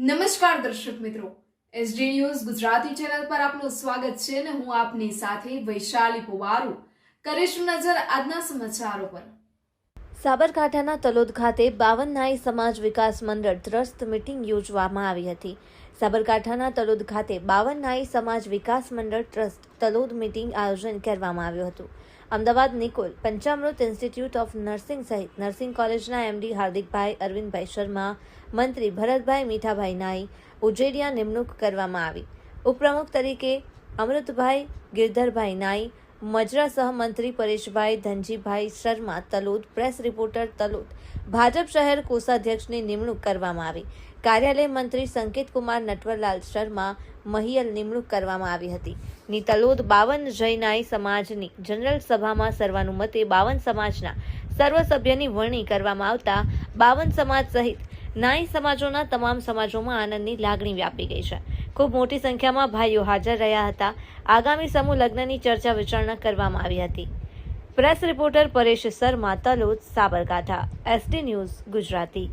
નમસ્કાર દર્શક મિત્રો, એસડી ન્યૂઝ ગુજરાતી ચેનલ પર આપનું સ્વાગત છે અને હું આપની સાથે વૈશાલી પુવારુ કરીશું નજર આજના સમાચારો પર। સાબરકાંઠાના તલોદ ખાતે 52 નાઈ સમાજ વિકાસ મંડળ ટ્રસ્ટ મીટિંગ યોજવામાં આવી હતી। સાબરકાંઠાના તલોદ ખાતે 52 નાઈ સમાજ વિકાસ મંડળ ટ્રસ્ટ તલોદ મીટિંગ આયોજન કરવામાં આવ્યું હતું। Ahmedabad Nikol Panchamrut institute of nursing સહિત નર્સિંગ કોલેજના એમડી હાર્દિકભાઈ અરવિંદભાઈ શર્મા, મંત્રી ભરતભાઈ મીઠાભાઈ નાઈ ઉજેડિયા નિમણૂક કરવામાં આવી। ઉપપ્રમુખ તરીકે અમૃતભાઈ ગિરધરભાઈ નાઈ, મજરા સહમંત્રી પરેશભાઈ ધનજીભાઈ શર્મા તલોદ, પ્રેસ રિપોર્ટર તલોદ, ભાજપ શહેર કોષાધ્યક્ષની નિમણૂક કરવામાં આવી। કાર્યાલય મંત્રી સંકેત કુમાર નટવરલાલ શર્મા મહિયલ નિમણૂક કરવામાં આવી હતી। ની તલોદ 52 જય નાઈ સમાજની જનરલ સભામાં સર્વાનુમતે 52 સમાજના સર્વ સભ્યની વરણી કરવામાં આવતા 52 સમાજ સહિત નાઈ સમાજોના તમામ સમાજોમાં આનંદની લાગણી વ્યાપી ગઈ છે। ખૂબ મોટી સંખ્યામાં ભાઈઓ હાજર રહ્યા હતા। આગામી સમૂહ લગ્નની ચર્ચા વિચારણા કરવામાં આવી હતી। Press reporter Paresh Sharma, Talod, Sabarkantha, SD news Gujarati.